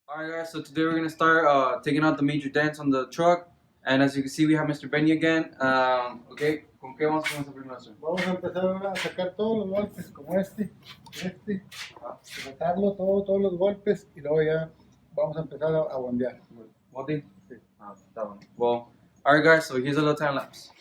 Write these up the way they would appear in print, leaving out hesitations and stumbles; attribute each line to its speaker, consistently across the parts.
Speaker 1: Alright guys, so today we're gonna start taking out the major dents on the truck. And as you can see, we have Mr. Benny again. Okay, ¿con qué vamos a comenzar primero, sir?
Speaker 2: Vamos a empezar ahora a sacar todos los golpes como sacarlo todos los golpes y luego ya vamos a empezar a bondear.
Speaker 1: Molde?
Speaker 2: Sí.
Speaker 1: That one. Well, alright guys, so here's a little time lapse.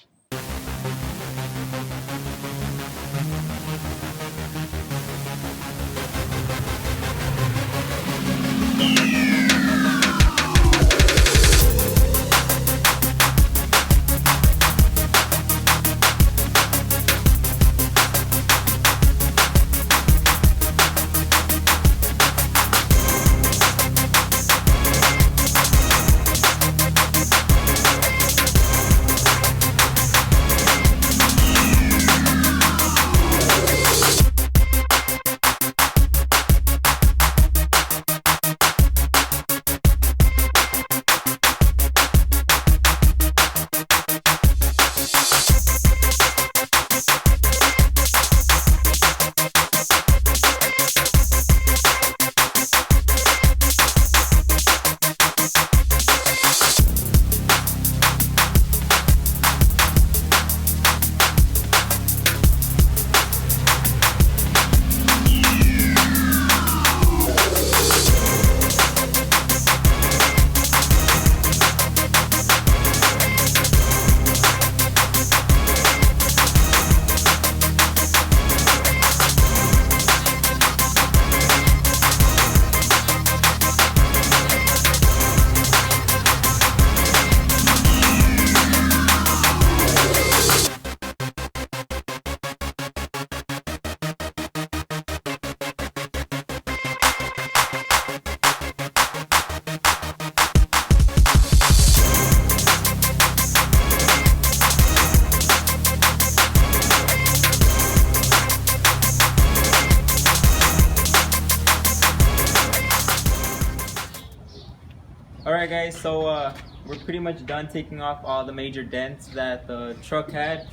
Speaker 3: Alright guys, so we're pretty much done taking off all the major dents that the truck had,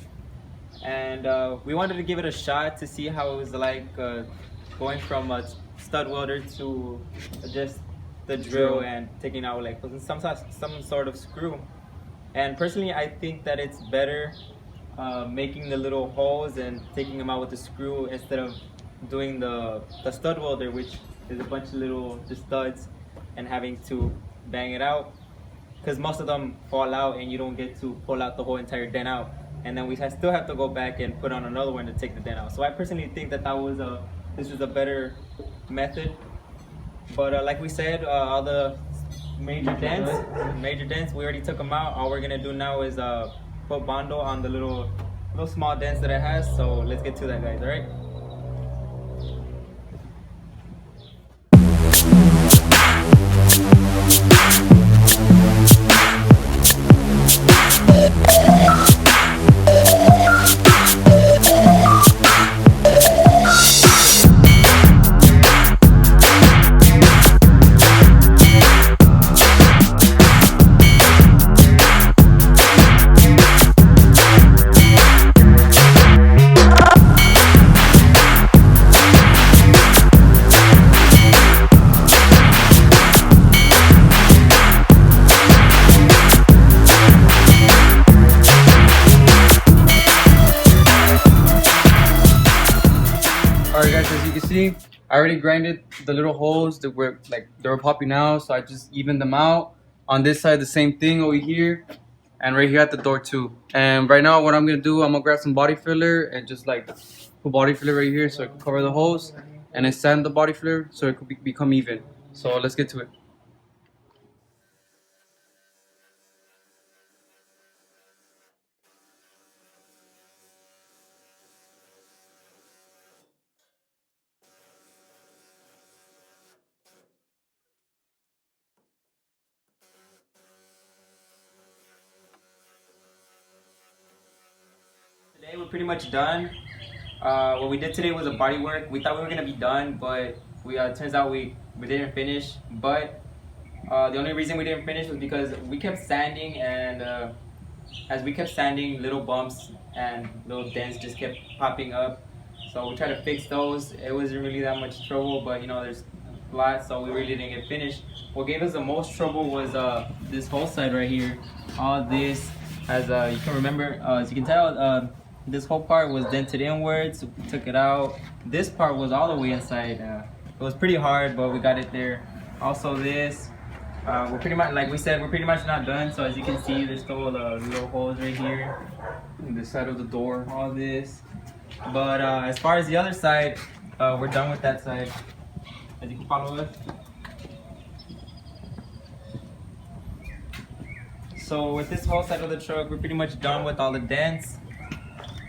Speaker 3: and we wanted to give it a shot to see how it was like going from a stud welder to just the drill and taking out like some sort of screw. And personally I think that it's better making the little holes and taking them out with the screw instead of doing the stud welder, which is a bunch of little just studs, and having to bang it out, because most of them fall out and you don't get to pull out the whole entire dent out, and then we still have to go back and put on another one to take the dent out. So I personally think that this was a better method. But like we said, all the major dents we already took them out. All we're gonna do now is put Bondo on the little small dents that it has. So let's get to that, guys. All right.
Speaker 1: Alright guys, as you can see, I already grinded the little holes that were popping out, so I just evened them out. On this side, the same thing over here, and right here at the door too. And right now, what I'm gonna do, I'm gonna grab some body filler and just like put body filler right here so I can cover the holes, and then sand the body filler so it could become even. So let's get to it.
Speaker 3: Today we're pretty much done. What we did today was a body work. We thought we were gonna be done, but turns out we didn't finish. But the only reason we didn't finish was because we kept sanding, and as we kept sanding, little bumps and little dents just kept popping up. So we tried to fix those. It wasn't really that much trouble, but you know, there's lot, so we really didn't get finished. What gave us the most trouble was this whole side right here. All this, as you can remember, as you can tell, this whole part was dented inwards. We took it out. This part was all the way inside. It was pretty hard, but we got it there. Also this, we're pretty much, like we said, we're pretty much not done. So as you can see, there's still little holes right here. On this side of the door, all this. But as far as the other side, we're done with that side. As you can follow us. So with this whole side of the truck, we're pretty much done with all the dents.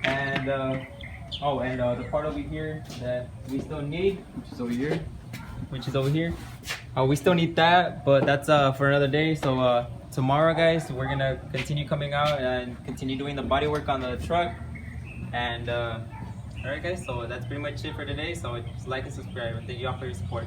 Speaker 3: And the part over here that we still need, which is over here, we still need that, but that's for another day. So tomorrow, guys, we're gonna continue coming out and continue doing the body work on the truck. And all right, guys, so that's pretty much it for today. So just like and subscribe, and thank you all for your support.